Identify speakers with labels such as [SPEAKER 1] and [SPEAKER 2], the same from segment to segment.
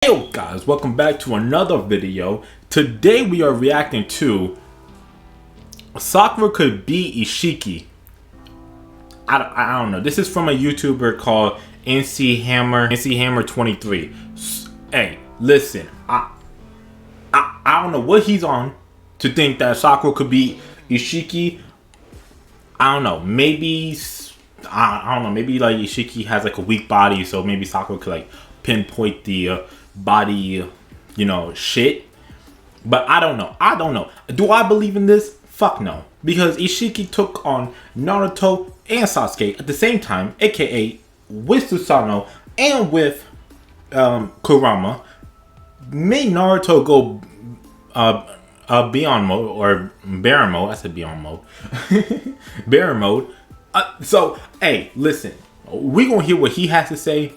[SPEAKER 1] Yo guys, welcome back to another video. Today we are reacting to Sakura could beat Isshiki. I don't know. This is from a YouTuber called NC Hammer 23. Hey, listen, I don't know what he's on to think that Sakura could beat Isshiki. I don't know. Maybe I don't know. Maybe like Isshiki has like a weak body, so maybe Sakura could like pinpoint the body, shit. But I don't know. Do I believe in this? Fuck no. Because Isshiki took on Naruto and Sasuke at the same time, aka with Susanoo and with Kurama. Made Naruto go beyond mode, or Baron mode. I said beyond mode. Baron mode. So, hey, listen. We gonna hear what he has to say.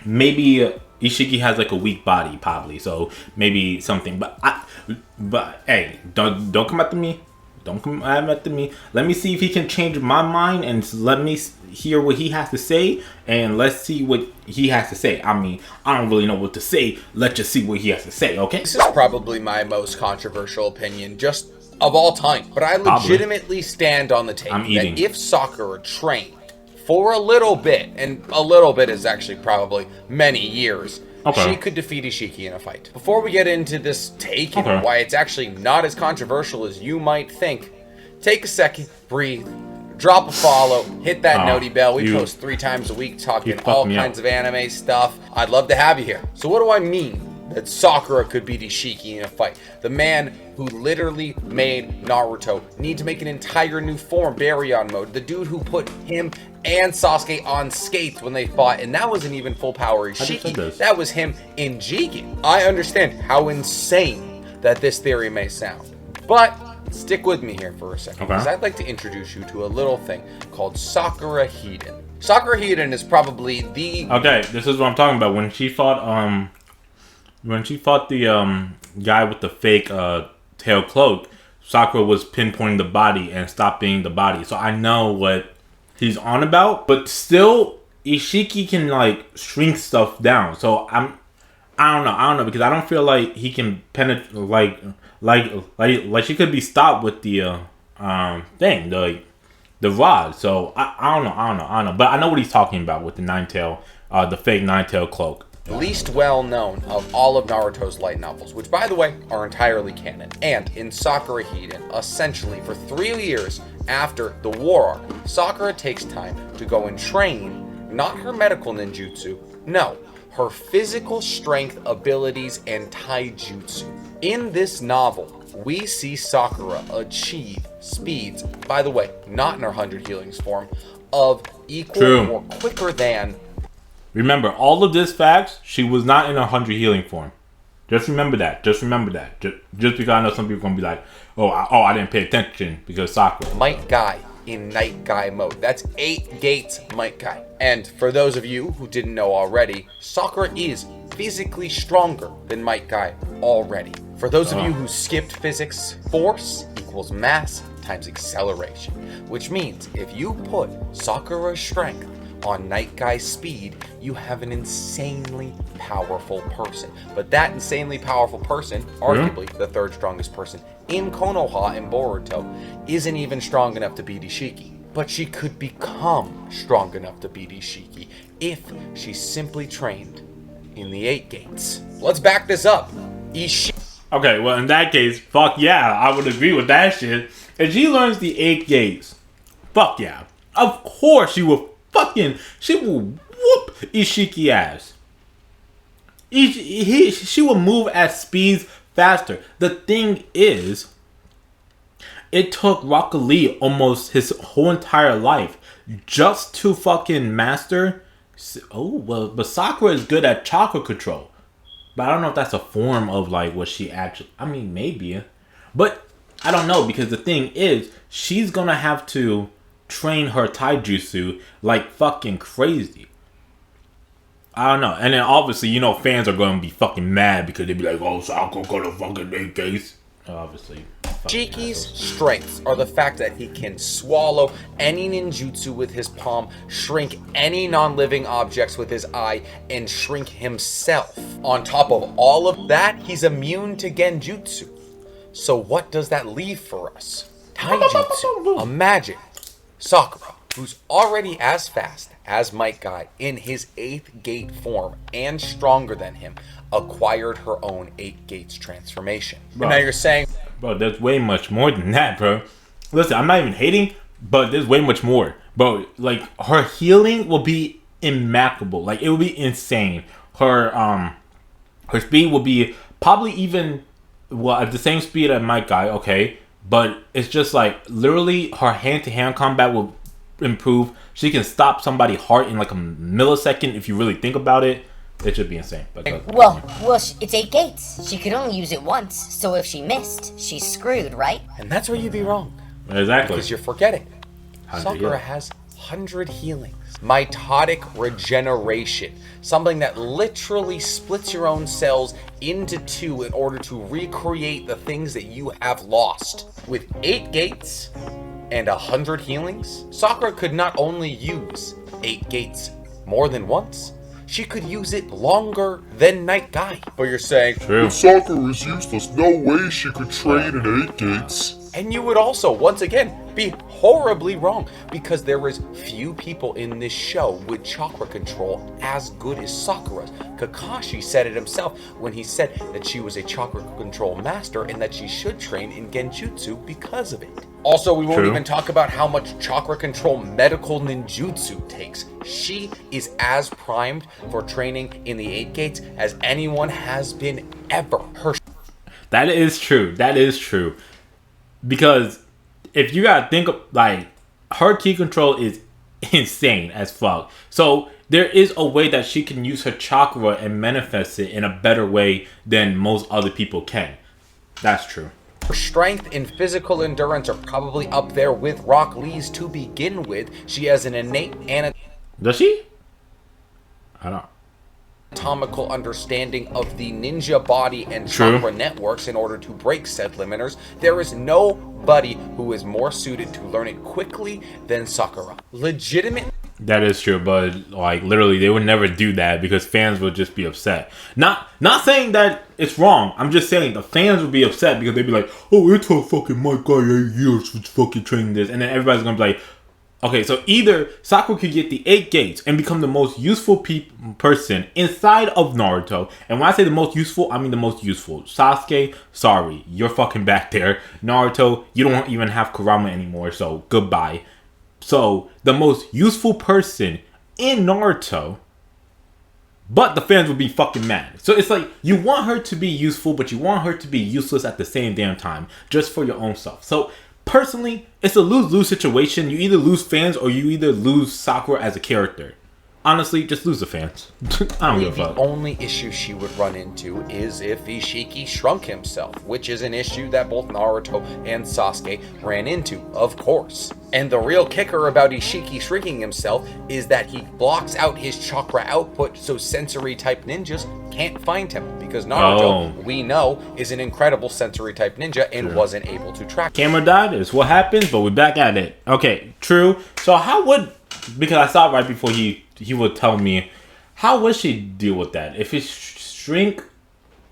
[SPEAKER 1] Maybe Isshiki has like a weak body, probably. So maybe something. But hey, don't come after me. Don't come after me. Let me see if he can change my mind, and let me hear what he has to say, and let's see what he has to say. I mean, I don't really know what to say. Let's just see what he has to say, okay?
[SPEAKER 2] This is probably my most controversial opinion, just of all time. But I legitimately stand on the take that if Sakura trained for a little bit, and a little bit is actually probably many years, she could defeat Isshiki in a fight. Before we get into this take and why it's actually not as controversial as you might think, take a second, breathe, drop a follow, hit that noti bell. We post 3 times a week talking all kinds of anime stuff. I'd love to have you here. So what do I mean that Sakura could beat Isshiki in a fight? The man who literally made Naruto need to make an entire new form, Baryon mode. The dude who put him and Sasuke on skates when they fought, and that wasn't even full power Isshiki. That was him in Jigen. I understand how insane that this theory may sound, but stick with me here for a second, because I'd like to introduce you to a little thing called Sakura Hiden. Sakura Hiden is probably the... Okay,
[SPEAKER 1] this is what I'm talking about. When she fought the guy with the fake tail cloak, Sakura was pinpointing the body and stopping the body. So I know what he's on about, but still Isshiki can like shrink stuff down. So I don't know, because I don't feel like he can penetrate like she could be stopped with the thing, the rod. So I don't know. But I know what he's talking about with the fake 9-tail cloak.
[SPEAKER 2] Least well known of all of Naruto's light novels, which by the way are entirely canon. And in Sakura Hiden, essentially for 3 years after the war arc, Sakura takes time to go and train not her medical ninjutsu, no, her physical strength abilities and taijutsu. In this novel, we see Sakura achieve speeds, by the way, not in her 100 healings form, of equal or quicker than...
[SPEAKER 1] Remember, all of this facts, she was not in a 100 healing form. Just remember that. Just because I know some people are going to be like, oh, I didn't pay attention because Sakura.
[SPEAKER 2] Might Guy in Night Guy mode. That's 8 gates Might Guy. And for those of you who didn't know already, Sakura is physically stronger than Might Guy already. For those of you who skipped physics, force equals mass times acceleration. Which means if you put Sakura's strength on Night Guy's speed, you have an insanely powerful person. But that insanely powerful person, arguably the 3rd strongest person in Konoha and Boruto, isn't even strong enough to beat Isshiki. But she could become strong enough to beat Isshiki if she simply trained in the 8 gates. Let's back this up.
[SPEAKER 1] Okay, well in that case, fuck yeah, I would agree with that shit. If she learns the 8 gates, fuck yeah. Of course she will whoop Isshiki ass. She will move at speeds faster. The thing is, it took Rocket Lee almost his whole entire life just to fucking master. But Sakura is good at chakra control. But I don't know if that's a form of like what she actually... I mean, maybe. But I don't know, because the thing is, she's gonna have to train her taijutsu like fucking crazy. I don't know. And then obviously, fans are going to be fucking mad because they be like, oh, Sakura got a fucking 8 gates. Obviously.
[SPEAKER 2] Ishiki's strengths are the fact that he can swallow any ninjutsu with his palm, shrink any non-living objects with his eye, and shrink himself. On top of all of that, he's immune to genjutsu. So what does that leave for us? Taijutsu. Imagine Sakura, who's already as fast as Might Guy in his 8th gate form and stronger than him, acquired her own 8 gates transformation. Bro, and now you're saying,
[SPEAKER 1] bro, there's way much more than that, bro. Listen, I'm not even hating, but there's way much more. Bro, like, her healing will be immaculable. Like, it will be insane. Her speed will be probably even, well, at the same speed as Might Guy, okay? But it's just like, literally, her hand-to-hand combat will improve. She can stop somebody's heart in like a millisecond if you really think about it. It should be insane. But,
[SPEAKER 3] well, it's 8 gates. She could only use it once, so if she missed, she's screwed, right?
[SPEAKER 2] And that's where you'd be wrong.
[SPEAKER 1] Exactly.
[SPEAKER 2] Because you're forgetting. Sakura has 100 healings. Mitotic regeneration. Something that literally splits your own cells into 2 in order to recreate the things that you have lost. With 8 gates and 100 healings, Sakura could not only use 8 gates more than once, she could use it longer than Night Guy. But you're saying,
[SPEAKER 1] true.
[SPEAKER 4] If Sakura is useless, no way she could train in 8 gates.
[SPEAKER 2] And you would also, once again, be horribly wrong, because there is few people in this show with chakra control as good as Sakura's. Kakashi said it himself when he said that she was a chakra control master and that she should train in genjutsu because of it. Also, we won't even talk about how much chakra control medical ninjutsu takes. She is as primed for training in the 8 gates as anyone has been ever.
[SPEAKER 1] That is true. That is true. Because if you gotta think of, like, her ki control is insane as fuck. So there is a way that she can use her chakra and manifest it in a better way than most other people can. That's true.
[SPEAKER 2] Her strength and physical endurance are probably up there with Rock Lee's to begin with. She has an innate
[SPEAKER 1] Does she? I don't.
[SPEAKER 2] Anatomical understanding of the ninja body and chakra networks in order to break said limiters. There is nobody who is more suited to learn it quickly than Sakura. Legitimate.
[SPEAKER 1] That is true, but like literally they would never do that because fans would just be upset. Not saying that it's wrong. I'm just saying the fans would be upset because they'd be like, "Oh, it took fucking my guy 8 years to fucking train this," and then everybody's gonna be like, okay, so either Sakura could get the 8 gates and become the most useful person inside of Naruto. And when I say the most useful, I mean the most useful. Sasuke, sorry, you're fucking back there. Naruto, you don't even have Kurama anymore, so goodbye. So, the most useful person in Naruto, but the fans would be fucking mad. So it's like, you want her to be useful, but you want her to be useless at the same damn time, just for your own self. So, personally, it's a lose-lose situation. You either lose fans or you either lose Sakura as a character. Honestly, just lose the fans. I don't give a fuck.
[SPEAKER 2] The only issue she would run into is if Isshiki shrunk himself, which is an issue that both Naruto and Sasuke ran into, of course. And the real kicker about Isshiki shrinking himself is that he blocks out his chakra output so sensory-type ninjas can't find him. Because Naruto, we know, is an incredible sensory-type ninja and wasn't able to track him.
[SPEAKER 1] Camera died, is what happens, but we're back at it. Okay, true. So how would... Because I saw it right before he would tell me, how would she deal with that? If it shrink,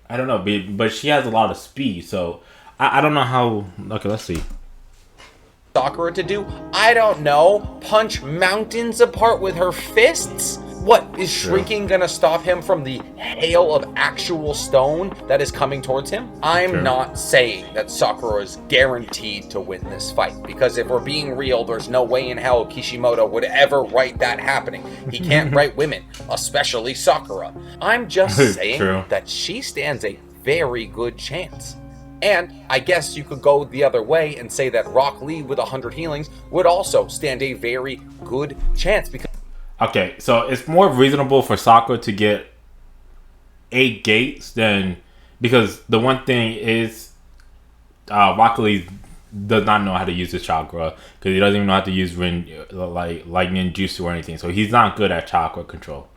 [SPEAKER 1] I don't know, but she has a lot of speed, so I don't know how. Okay, let's see.
[SPEAKER 2] Sakura to do? I don't know. Punch mountains apart with her fists? What, is shrinking gonna stop him from the hail of actual stone that is coming towards him? I'm not saying that Sakura is guaranteed to win this fight, because if we're being real, there's no way in hell Kishimoto would ever write that happening. He can't write women, especially Sakura. I'm just saying that she stands a very good chance. And I guess you could go the other way and say that Rock Lee with 100 healings would also stand a very good chance, because
[SPEAKER 1] okay, so it's more reasonable for Sakura to get 8 gates than, because the one thing is Rock Lee does not know how to use his chakra because he doesn't even know how to use like ninjutsu or anything. So he's not good at chakra control.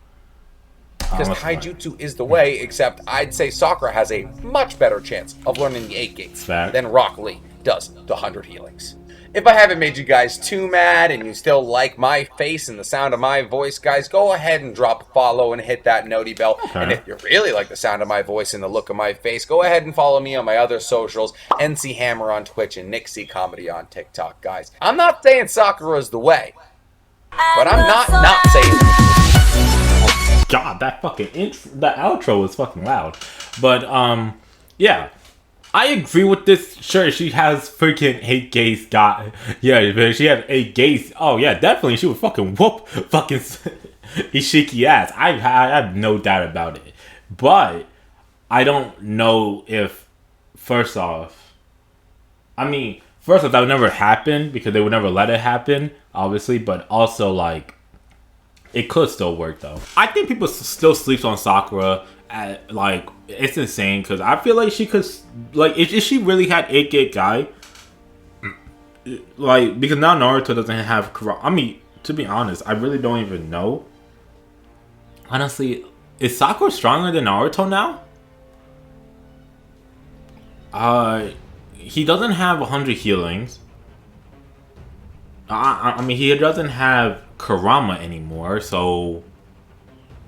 [SPEAKER 2] Because taijutsu is the way, except I'd say Sakura has a much better chance of learning the 8 gates than Rock Lee. does the 100 healings. If I haven't made you guys too mad and you still like my face and the sound of my voice, guys, go ahead and drop a follow and hit that noti bell. Okay. And if you really like the sound of my voice and the look of my face, go ahead and follow me on my other socials, NC Hammer on Twitch and Nick C Comedy on TikTok, guys. I'm not saying Sakura's the way, but I'm not saying...
[SPEAKER 1] God, that fucking that outro was fucking loud. But, yeah. I agree with this. Sure, she has freaking 8 gays. God, yeah, man, she has 8 gays. Oh yeah, definitely, she would fucking whoop fucking Isshiki ass. I have no doubt about it. But I don't know if, first off, that would never happen because they would never let it happen, obviously. But also, like, it could still work though. I think people still sleep on Sakura. Like, it's insane because I feel like she could, like, if she really had 8 guy, like, because now Naruto doesn't have Kurama. To be honest, I really don't even know. Honestly, is Sakura stronger than Naruto now? He doesn't have 100 healings. He doesn't have Kurama anymore, so...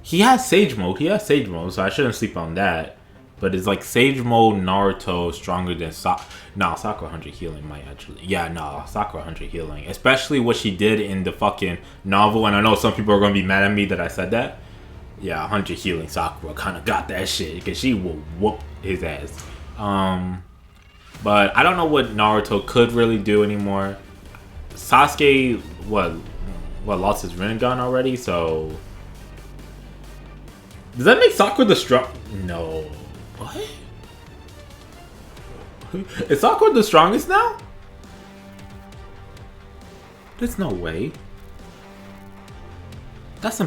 [SPEAKER 1] He has Sage Mode, so I shouldn't sleep on that. But it's like Sage Mode Naruto stronger than Sakura 100 healing might actually. Yeah, no, Sakura 100 healing. Especially what she did in the fucking novel. And I know some people are going to be mad at me that I said that. Yeah, 100 healing Sakura kind of got that shit. Because she will whoop his ass. But I don't know what Naruto could really do anymore. Sasuke, lost his Rinnegan already, so... Does that make Sakura the strong? No. What? Is Sakura the strongest now? There's no way. There's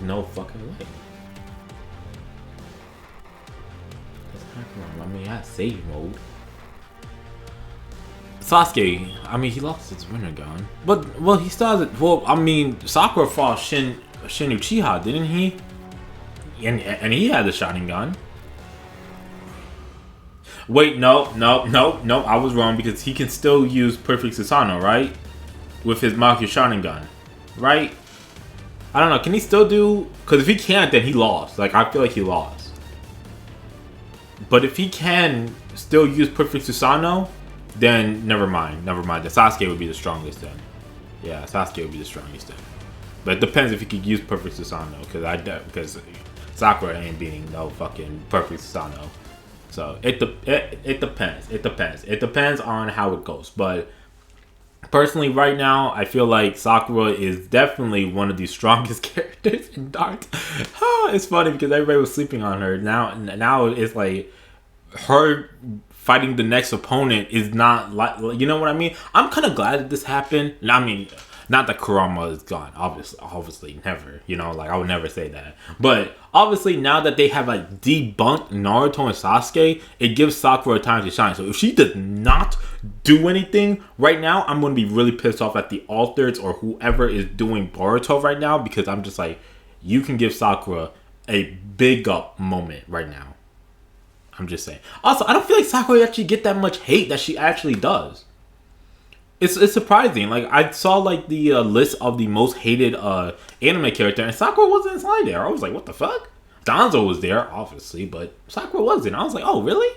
[SPEAKER 1] no fucking way. He has Sage Mode. Sasuke, he lost his Rinnegan. But, well, he still has it. Well, Sakura fought Shin Uchiha, didn't he? And he had the Sharingan. Wait, no, I was wrong because he can still use Perfect Susanoo, right? With his Makyu Sharingan, right? I don't know, can he still do... Because if he can't, then he lost. Like, I feel like he lost. But if he can still use Perfect Susanoo, then never mind. Then Sasuke would be the strongest then. Yeah, Sasuke would be the strongest then. But it depends if he could use Perfect Susanoo, because Sakura ain't beating no fucking Perfect Susanoo. So it depends. It depends on how it goes. But personally, right now, I feel like Sakura is definitely one of the strongest characters in Naruto. It's funny because everybody was sleeping on her. Now it's like her fighting the next opponent is not like, you know what I mean? I'm kind of glad that this happened. Not that Kurama is gone, obviously, never, like, I would never say that. But, obviously, now that they have, like, debunked Naruto and Sasuke, it gives Sakura time to shine. So, if she does not do anything right now, I'm going to be really pissed off at the authors or whoever is doing Boruto right now, because I'm just like, you can give Sakura a big up moment right now. I'm just saying. Also, I don't feel like Sakura actually get that much hate that she actually does. It's surprising. Like, I saw, like, the list of the most hated anime character, and Sakura wasn't inside there. I was like, what the fuck? Danzo was there, obviously, but Sakura wasn't. I was like, oh, really?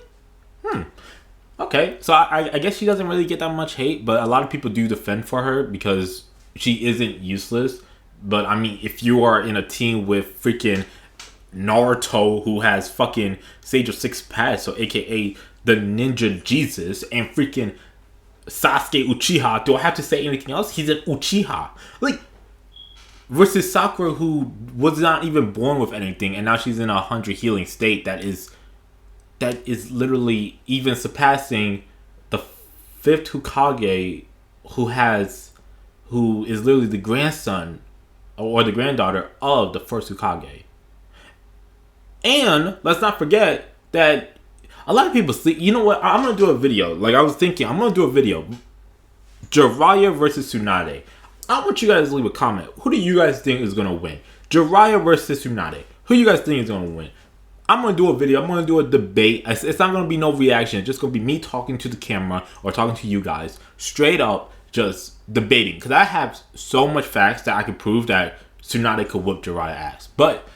[SPEAKER 1] Okay, so I guess she doesn't really get that much hate, but a lot of people do defend for her because she isn't useless. But, if you are in a team with freaking Naruto, who has fucking Sage of Six Paths, so aka the Ninja Jesus, and freaking Sasuke Uchiha. Do I have to say anything else? He's an Uchiha. Like, versus Sakura, who was not even born with anything, and now she's in a 100 healing state that is literally even surpassing the 5th Hokage, who is literally the grandson or the granddaughter of the 1st Hokage. And let's not forget that a lot of people sleep. You know what? I'm going to do a video. Like, I was thinking, I'm going to do a video. Jiraiya versus Tsunade. I want you guys to leave a comment. Who do you guys think is going to win? Jiraiya versus Tsunade. Who you guys think is going to win? I'm going to do a video. I'm going to do a debate. It's not going to be no reaction. It's just going to be me talking to the camera or talking to you guys. Straight up, just debating. Because I have so much facts that I can prove that Tsunade could whip Jiraiya ass. But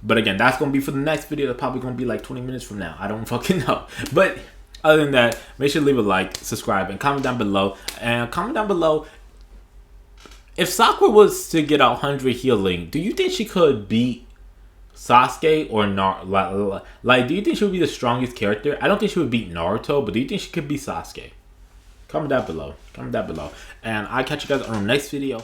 [SPEAKER 1] again, that's going to be for the next video. That's probably going to be like 20 minutes from now. I don't fucking know. But other than that, make sure to leave a like, subscribe, and comment down below. And comment down below, if Sakura was to get 100 healing, do you think she could beat Sasuke or Naruto? Like, do you think she would be the strongest character? I don't think she would beat Naruto, but do you think she could beat Sasuke? Comment down below. Comment down below. And I'll catch you guys on the next video.